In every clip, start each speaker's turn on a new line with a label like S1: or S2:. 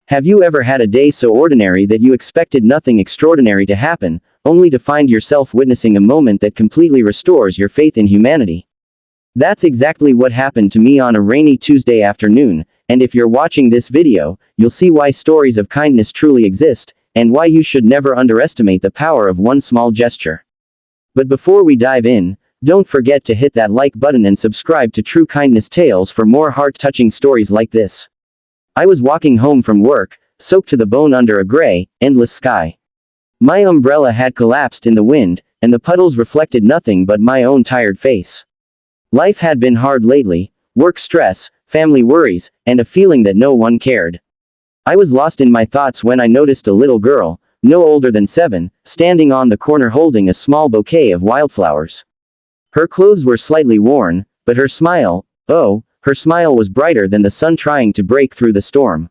S1: Have you ever had a day so ordinary that you expected nothing extraordinary to happen, only to find yourself witnessing a moment that completely restores your faith in humanity? That's exactly what happened to me on a rainy Tuesday afternoon, and if you're watching this video, you'll see why stories of kindness truly exist, and why you should never underestimate the power of one small gesture. But before we dive in, don't forget to hit that like button and subscribe to True Kindness Tales for more heart-touching stories like this. I was walking home from work, soaked to the bone under a gray, endless sky. My umbrella had collapsed in the wind, and the puddles reflected nothing but my own tired face. Life had been hard lately, work stress, family worries, and a feeling that no one cared. I was lost in my thoughts when I noticed a little girl, no older than 7, standing on the corner holding a small bouquet of wildflowers. Her clothes were slightly worn, but her smile, her smile was brighter than the sun trying to break through the storm.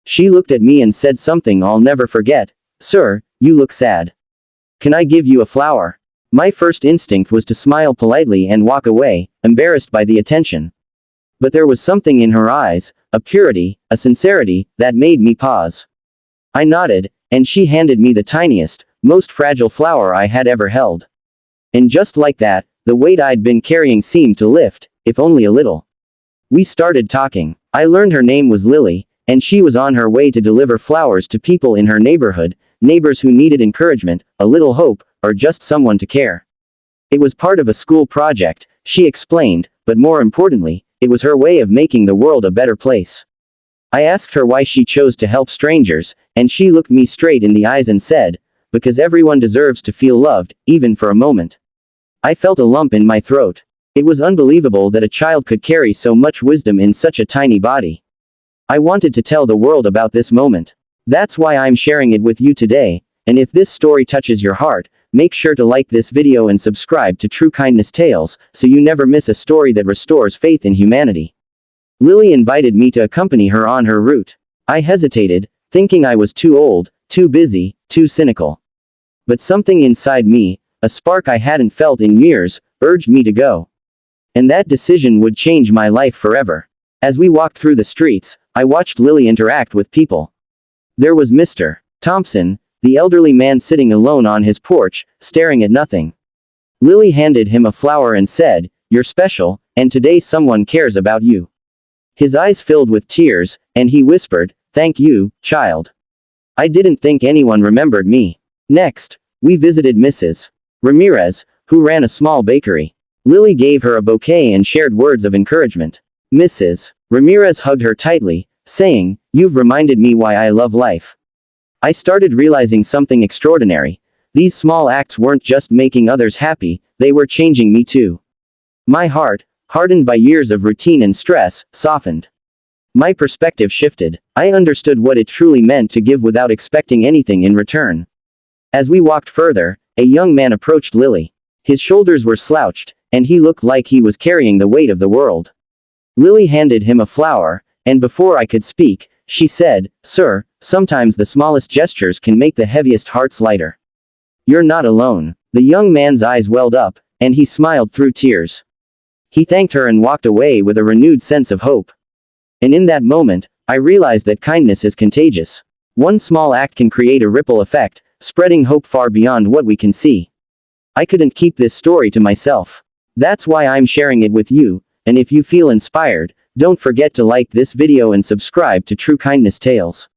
S1: She looked at me and said something I'll never forget. "Sir, you look sad. Can I give you a flower?" My first instinct was to smile politely and walk away, embarrassed by the attention. But there was something in her eyes, a purity, a sincerity, that made me pause. I nodded, and she handed me the tiniest, most fragile flower I had ever held. And just like that, the weight I'd been carrying seemed to lift, if only a little. We started talking. I learned her name was Lily, and she was on her way to deliver flowers to people in her neighborhood, neighbors who needed encouragement, a little hope, or just someone to care. It was part of a school project, she explained, but more importantly, it was her way of making the world a better place. I asked her why she chose to help strangers, and she looked me straight in the eyes and said, "Because everyone deserves to feel loved, even for a moment." I felt a lump in my throat. It was unbelievable that a child could carry so much wisdom in such a tiny body. I wanted to tell the world about this moment. That's why I'm sharing it with you today, and if this story touches your heart, make sure to like this video and subscribe to True Kindness Tales, so you never miss a story that restores faith in humanity. Lily invited me to accompany her on her route. I hesitated, thinking I was too old, too busy, too cynical. But something inside me, a spark I hadn't felt in years, urged me to go. And that decision would change my life forever. As we walked through the streets, I watched Lily interact with people. There was Mr. Thompson, the elderly man sitting alone on his porch, staring at nothing. Lily handed him a flower and said, "You're special, and today someone cares about you." His eyes filled with tears, and he whispered, "Thank you, child. I didn't think anyone remembered me." Next, we visited Mrs. Ramirez, who ran a small bakery. Lily gave her a bouquet and shared words of encouragement. Mrs. Ramirez hugged her tightly, saying, "You've reminded me why I love life." I started realizing something extraordinary. These small acts weren't just making others happy, they were changing me too. My heart, hardened by years of routine and stress, softened. My perspective shifted. I understood what it truly meant to give without expecting anything in return. As we walked further, a young man approached Lily. His shoulders were slouched, and he looked like he was carrying the weight of the world. Lily handed him a flower, and before I could speak, she said, "Sir, sometimes the smallest gestures can make the heaviest hearts lighter. You're not alone." The young man's eyes welled up, and he smiled through tears. He thanked her and walked away with a renewed sense of hope. And in that moment, I realized that kindness is contagious. One small act can create a ripple effect, spreading hope far beyond what we can see. I couldn't keep this story to myself. That's why I'm sharing it with you, and if you feel inspired, don't forget to like this video and subscribe to True Kindness Tales.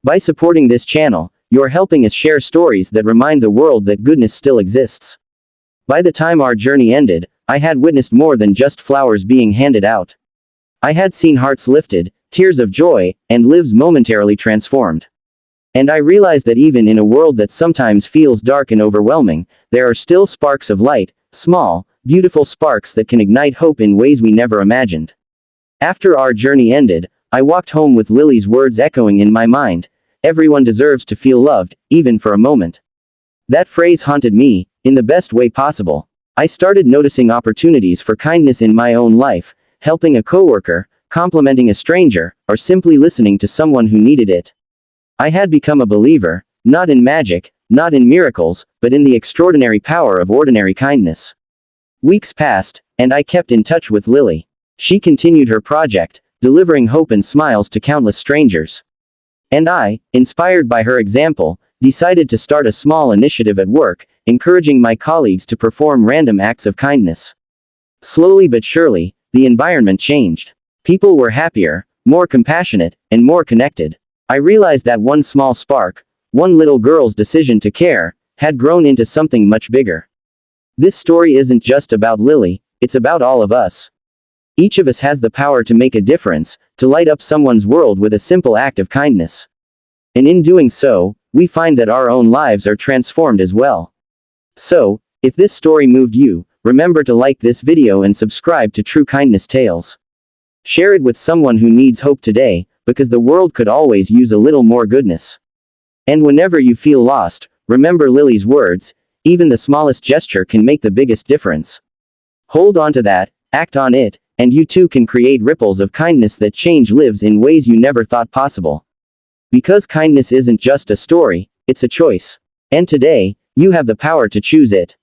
S1: By supporting this channel, you're helping us share stories that remind the world that goodness still exists. By the time our journey ended, I had witnessed more than just flowers being handed out. I had seen hearts lifted, tears of joy, and lives momentarily transformed. And I realized that even in a world that sometimes feels dark and overwhelming, there are still sparks of light, small, beautiful sparks that can ignite hope in ways we never imagined. After our journey ended, I walked home with Lily's words echoing in my mind, "Everyone deserves to feel loved, even for a moment." That phrase haunted me, in the best way possible. I started noticing opportunities for kindness in my own life, helping a coworker, complimenting a stranger, or simply listening to someone who needed it. I had become a believer, not in magic, not in miracles, but in the extraordinary power of ordinary kindness. Weeks passed, and I kept in touch with Lily. She continued her project, delivering hope and smiles to countless strangers. And I, inspired by her example, decided to start a small initiative at work, encouraging my colleagues to perform random acts of kindness. Slowly but surely, the environment changed. People were happier, more compassionate, and more connected. I realized that one small spark, one little girl's decision to care, had grown into something much bigger. This story isn't just about Lily, it's about all of us. Each of us has the power to make a difference, to light up someone's world with a simple act of kindness. And in doing so, we find that our own lives are transformed as well. So, if this story moved you, remember to like this video and subscribe to True Kindness Tales. Share it with someone who needs hope today, because the world could always use a little more goodness. And whenever you feel lost, remember Lily's words, even the smallest gesture can make the biggest difference. Hold on to that, act on it, and you too can create ripples of kindness that change lives in ways you never thought possible. Because kindness isn't just a story, it's a choice. And today, you have the power to choose it.